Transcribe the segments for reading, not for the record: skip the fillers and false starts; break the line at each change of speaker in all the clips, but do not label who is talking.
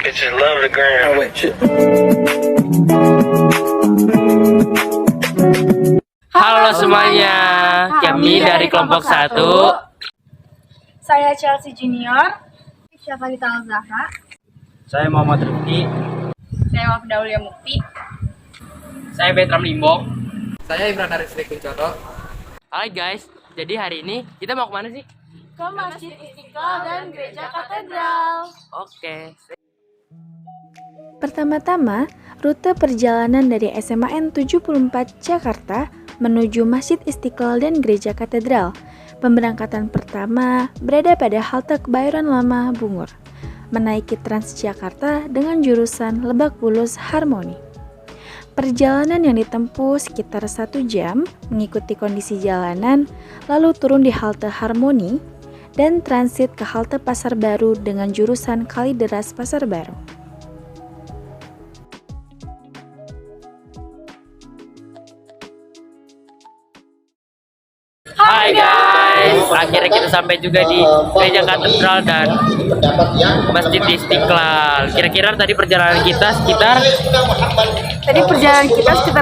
Bitches love the gram. Oh, wait, shit.
Halo semuanya, kami dari kelompok 1.
Saya Chelsea Junior. Syafalita Al-Zahra.
Saya Muhammad Rifki.
Saya Wafda Aulia Mukti.
Saya Betram Limbong.
Saya Imran Arifli Kunchoro.
Hai guys, jadi hari ini kita mau kemana sih?
Ke Masjid Istiqlal dan Gereja Katedral.
Oke.
Pertama-tama, rute perjalanan dari SMAN 74 Jakarta menuju Masjid Istiqlal dan Gereja Katedral. Pemberangkatan pertama berada pada halte Kebayoran Lama Bungur, menaiki Transjakarta dengan jurusan Lebak Bulus Harmoni. Perjalanan yang ditempuh sekitar 1 jam mengikuti kondisi jalanan, lalu turun di halte Harmoni dan transit ke halte Pasar Baru dengan jurusan Kalideres Pasar Baru.
Hai guys, akhirnya kita sampai juga di Gereja Katedral dan Masjid Istiqlal. Kira-kira tadi perjalanan kita sekitar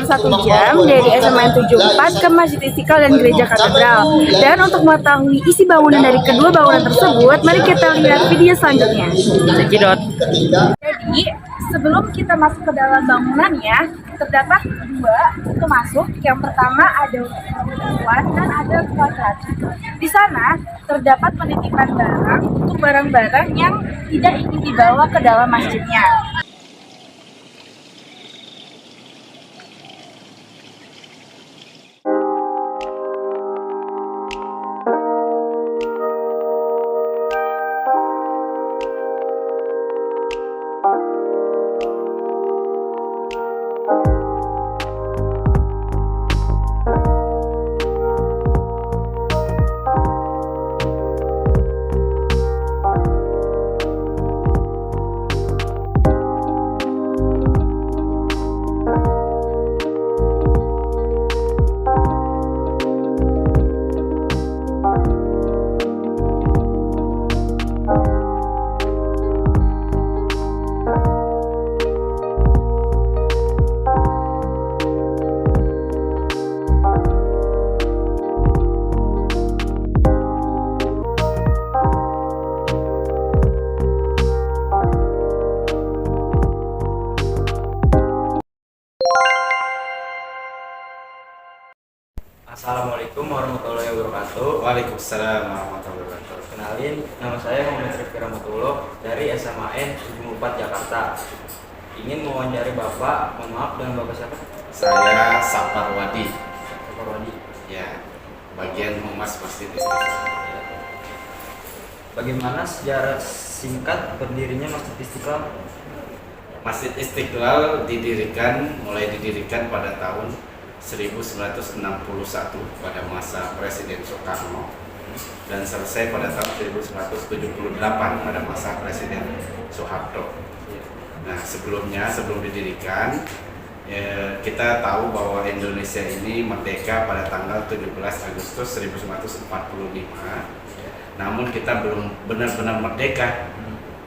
1 jam dari SMAN 74 ke Masjid Istiqlal dan Gereja Katedral. Dan untuk mengetahui isi bangunan dari kedua bangunan tersebut, mari kita lihat video selanjutnya.
Cekidot.
Jadi, sebelum kita masuk ke dalam bangunannya, terdapat 2 pintu masuk. Yang pertama ada perempuan dan ada laki-laki. Di sana terdapat penitipan barang untuk barang-barang yang tidak ingin dibawa ke dalam masjidnya.
Assalamualaikum warahmatullahi wabarakatuh.
Waalaikumsalam warahmatullahi wabarakatuh.
Kenalin, nama saya Muhammad Rifki Rahmatullah dari SMAN 74 Jakarta. Ingin mewawancari Bapak, mohon maaf, dengan Bapak siapa?
Saya Saparwadi.
Bapak Wadi.
Ya, bagian humas Masjid Istiqlal.
Bagaimana sejarah singkat berdirinya Masjid Istiqlal?
Masjid Istiqlal mulai didirikan pada tahun 1961 pada masa Presiden Soekarno dan selesai pada tahun 1978 pada masa Presiden Soeharto. Nah, sebelum didirikan, kita tahu bahwa Indonesia ini merdeka pada tanggal 17 Agustus 1945. Namun kita belum benar-benar merdeka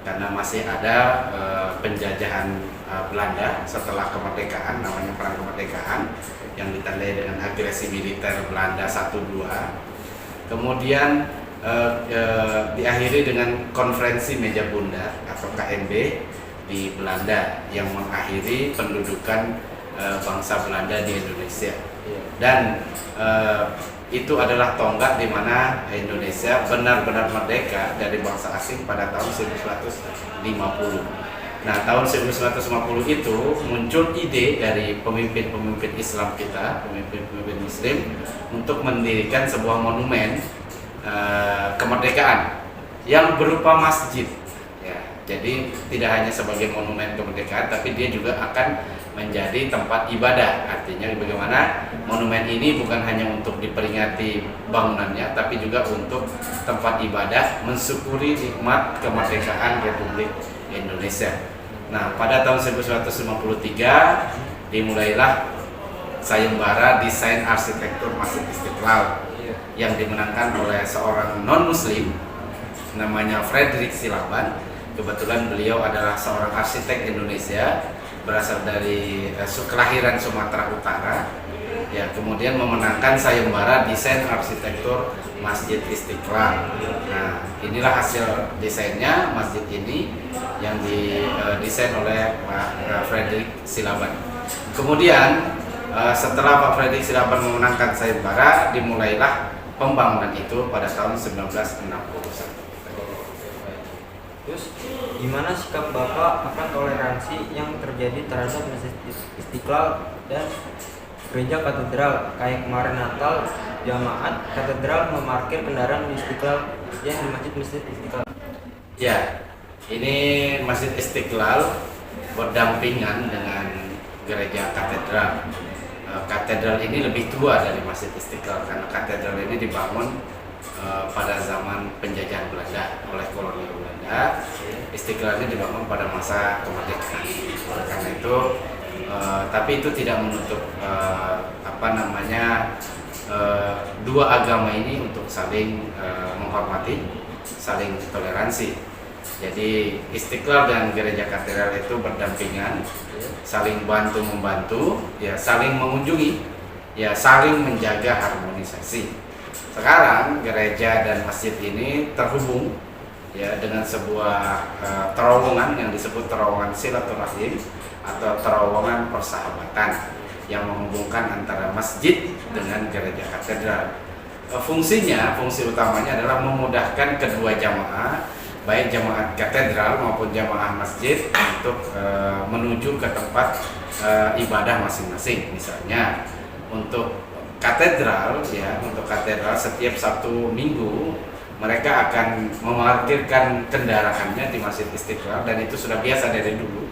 karena masih ada penjajahan Belanda setelah kemerdekaan, namanya Perang Kemerdekaan yang ditandai dengan agresi militer Belanda 1-2. Kemudian diakhiri dengan konferensi meja bundar atau KMB di Belanda yang mengakhiri pendudukan bangsa Belanda di Indonesia. Dan itu adalah tonggak di mana Indonesia benar-benar merdeka dari bangsa asing pada tahun 1950. Nah, tahun 1950 itu muncul ide dari pemimpin-pemimpin Islam kita, pemimpin-pemimpin Muslim, untuk mendirikan sebuah monumen kemerdekaan yang berupa masjid. Ya, jadi tidak hanya sebagai monumen kemerdekaan, tapi dia juga akan menjadi tempat ibadah. Artinya bagaimana monumen ini bukan hanya untuk diperingati bangunannya, tapi juga untuk tempat ibadah, mensyukuri nikmat kemerdekaan Republik Indonesia. Nah, pada tahun 1953 dimulailah sayembara desain arsitektur Masjid Istiqlal yang dimenangkan oleh seorang non-muslim namanya Frederick Silaban. Kebetulan beliau adalah seorang arsitek Indonesia, berasal dari kelahiran Sumatera Utara. Ya, kemudian memenangkan sayembara desain arsitektur Masjid Istiqlal. Nah, inilah hasil desainnya masjid ini yang didesain oleh Pak Fredrik Silaban. Kemudian setelah Pak Fredrik Silaban memenangkan sayembara, dimulailah pembangunan itu pada tahun 1961.
Terus gimana sikap Bapak akan toleransi yang terjadi terhadap Masjid Istiqlal dan Gereja Katedral? Kayak kemarin Natal, jamaat katedral memarkir kendaraan di Istiqlal yang di Masjid Istiqlal.
Ya, ini Masjid Istiqlal berdampingan dengan Gereja Katedral. Katedral ini lebih tua dari Masjid Istiqlal karena katedral ini dibangun pada zaman penjajahan Belanda oleh kolonial Belanda. Istiqlal ini dibangun pada masa kemerdekaan. Karena itu, tapi itu tidak menutup dua agama ini untuk saling menghormati, saling toleransi. Jadi Istiqlal dan Gereja Katedral itu berdampingan, saling bantu membantu, ya saling mengunjungi, ya saling menjaga harmonisasi. Sekarang gereja dan masjid ini terhubung ya dengan sebuah terowongan yang disebut terowongan silaturahim atau terowongan persahabatan yang menghubungkan antara masjid dengan gereja katedral. Fungsi utamanya adalah memudahkan kedua jamaah, baik jamaah katedral maupun jamaah masjid untuk menuju ke tempat ibadah masing-masing. Misalnya untuk katedral setiap Sabtu Minggu mereka akan memarkirkan kendaraannya di Masjid Istiqlal, dan itu sudah biasa dari dulu.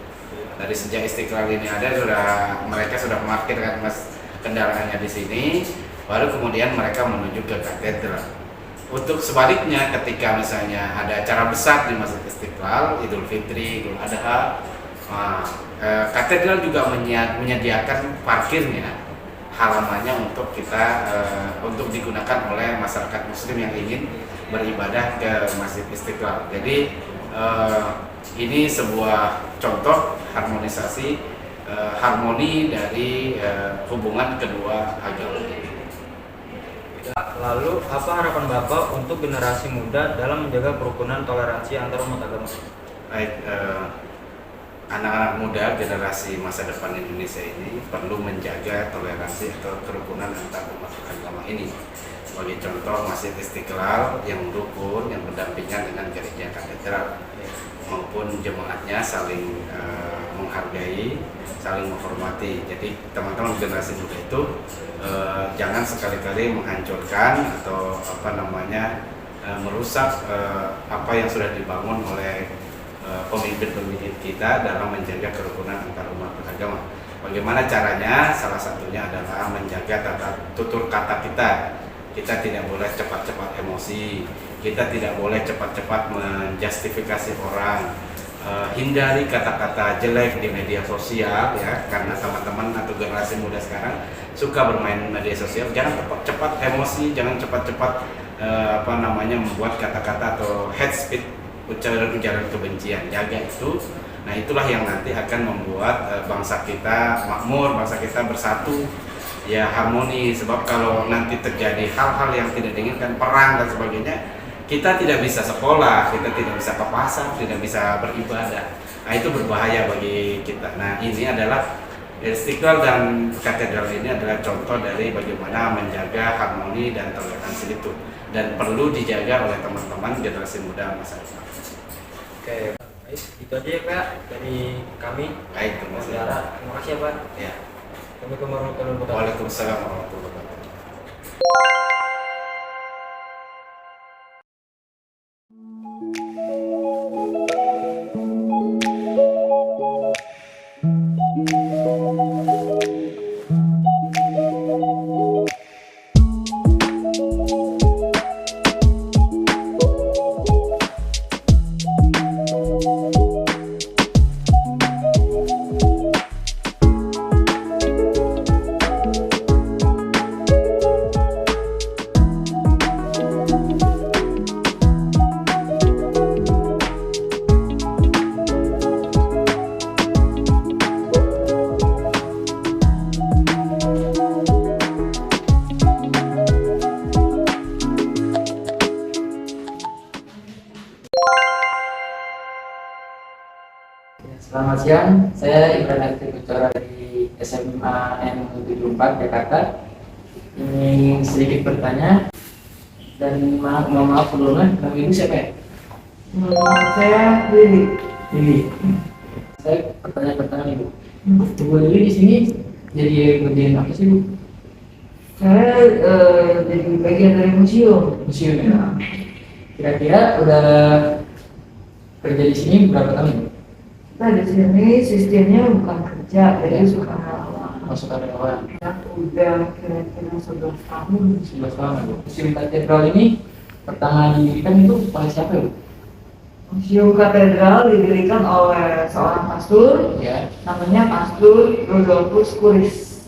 Dari sejak Istiqlal ini ada, mereka sudah memarkirkan kendaraannya di sini, baru kemudian mereka menuju ke katedral. Untuk sebaliknya, ketika misalnya ada acara besar di Masjid Istiqlal, Idul Fitri, Idul Adha, katedral juga menyediakan parkirnya, halamannya untuk untuk digunakan oleh masyarakat Muslim yang ingin beribadah ke Masjid Istiqlal. Jadi ini sebuah contoh harmoni dari hubungan kedua agama ini.
Lalu apa harapan Bapak untuk generasi muda dalam menjaga kerukunan toleransi antar umat agama?
Baik, anak-anak muda generasi masa depan Indonesia ini perlu menjaga toleransi atau kerukunan antar umat agama ini. Sebagai contoh, Masjid Istiqlal yang rukun, yang berdampingan dengan gereja katedral, maupun jemaatnya saling menghargai, saling menghormati. Jadi teman-teman generasi muda itu jangan sekali-kali menghancurkan atau merusak apa yang sudah dibangun oleh pemimpin-pemimpin kita dalam menjaga kerukunan antar umat beragama. Bagaimana caranya? Salah satunya adalah menjaga tutur kata kita. Kita tidak boleh cepat-cepat emosi, kita tidak boleh cepat-cepat menjustifikasi orang, hindari kata-kata jelek di media sosial ya, karena teman-teman atau generasi muda sekarang suka bermain media sosial. Jangan cepat-cepat emosi, jangan cepat-cepat membuat kata-kata atau hate speech, ujaran kebencian. Jaga itu. Nah, itulah yang nanti akan membuat bangsa kita makmur, bangsa kita bersatu, ya harmoni. Sebab kalau nanti terjadi hal-hal yang tidak diinginkan, perang dan sebagainya, kita tidak bisa sekolah, kita tidak bisa ke pasar, tidak bisa beribadah. Nah, itu berbahaya bagi kita. Nah, ini adalah Istiqlal dan katedral ini adalah contoh dari bagaimana menjaga harmoni dan toleransi itu, dan perlu dijaga oleh teman-teman generasi muda masa depan.
Oke, baik, itu aja ya Pak dari kami.
Baik, terima kasih.
Terima kasih ya Pak.
Ya.
Assalamualaikum warahmatullahi wabarakatuh.
Waalaikumsalam warahmatullahi wabarakatuh.
Selamat siang, saya Ibrahim Arifin dari SMA N74 Jakarta. Ini sedikit bertanya dan mohon maaf sebelumnya, nama ibu siapa ya?
Saya Lili.
Lili. Saya pertanyaan ibu. Ibu Lili di sini jadi bagian apa sih bu?
Saya jadi bagian dari museum.
Museum ya. Kira-kira udah kerja di sini berapa tahun bu?
Nah di sini sistemnya bukan kerja, jadi sukarelawan.
Masuk karyawan.
Udah kira-kira 11 tahun.
11 tahun bu. Museum Katedral ini pertama didirikan itu oleh siapa bu?
Museum Katedral didirikan oleh seorang pastor,
Ya.
namanya Pastor Rudolfus Kuris.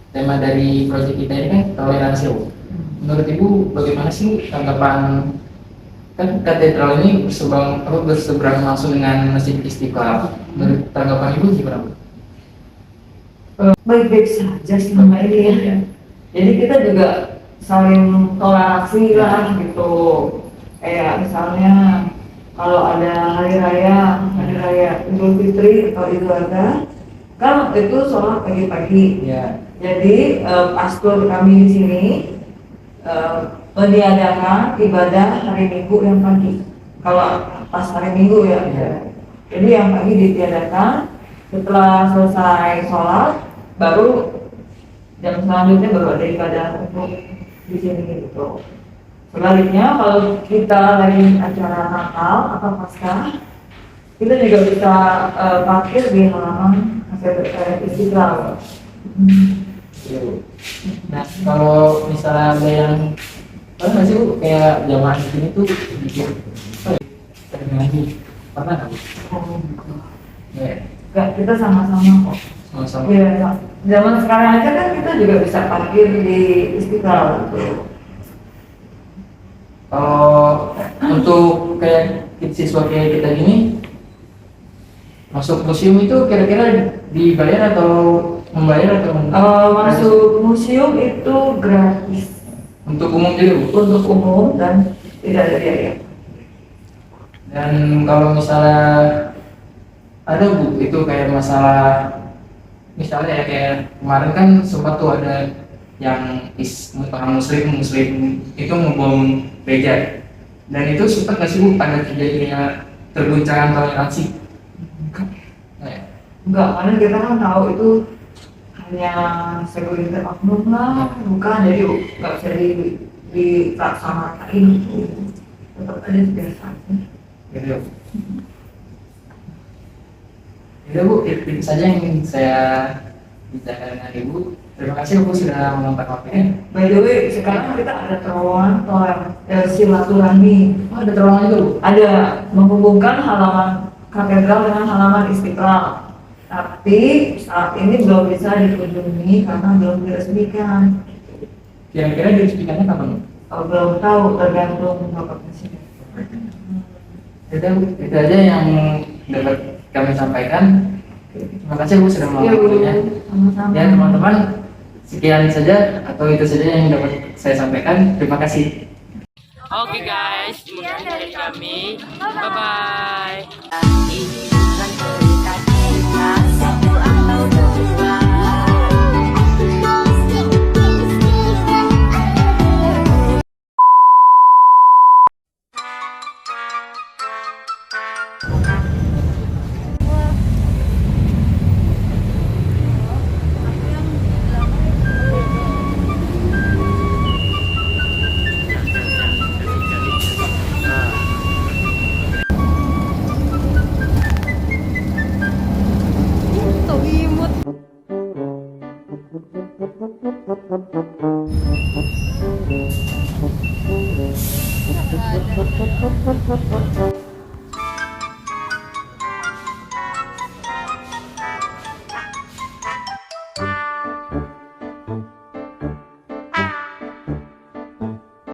Tema dari proyek kita ini kan toleransi bu. Menurut ibu bagaimana sih bu tanggapan kan katedral ini berseberang langsung dengan Masjid Istiqlal. Menurut tanggapan ibu gimana bu?
Baik-baik saja selama ini ya. Jadi kita juga saling toleransi lah gitu. Kayak misalnya kalau ada hari raya Idul Fitri atau Idul Adha, kan itu sholat pagi-pagi.
Ya.
Jadi pastor kami di sini meniadakan ibadah hari Minggu yang pagi. Kalau pas hari Minggu ya. Jadi yang pagi ditiadakan. Setelah selesai sholat, baru jam selanjutnya baru ada ibadah untuk di sini gitu. Sebaliknya kalau kita lagi acara Natal atau Paskah, kita juga bisa parkir di halaman Istiqlal.
Iya bu. Nah kalau misalnya ada yang nggak sih bu kayak jamaah di sini tuh bikin ngaji pernah nggak bu? Ya.
Enggak, kita sama-sama kok.
Sama-sama.
Ya, zaman sekarang aja kan kita juga bisa parkir di Istiqlal gitu.
Kalau untuk kayak siswa kayak kita gini masuk museum itu kira-kira dibayar atau membayar atau
Masuk museum itu gratis
untuk umum juga bu?
untuk umum dan tidak ada biaya.
Dan kalau misalnya ada bu itu kayak masalah misalnya ya kayak kemarin kan sempat tuh ada yang orang muslim itu membangun gereja dan itu sempat nggak sih bu ada terjadinya terguncangan toleransi?
Enggak, karena kita kan tahu itu hanya segelintir oknum lah, bukan, jadi nggak bisa dilaksanakan itu. Tetap ada biasanya.
Gitu. Itu bu, itu saja yang ingin saya bicarakan dengan ibu. Terima kasih bu sudah meluangkan waktunya.
By the way, sekarang kita ada terowongan silaturahmi.
Oh, ada terowongan juga bu?
Ada menghubungkan halaman katedral dengan halaman Istiqlal. Tapi saat ini belum bisa dikunjungi karena belum diresmikan.
Kira-kira diresmikannya kapan?
Belum tahu, tergantung Bapak Presiden.
Itu aja yang dapat kami sampaikan. Terima kasih bu sudah meluangkan waktunya.
Sama-sama.
Ya teman-teman, sekian saja atau itu saja yang dapat saya sampaikan. Terima kasih.
Oke guys, sekian dari kami. Bye bye.
Thank you.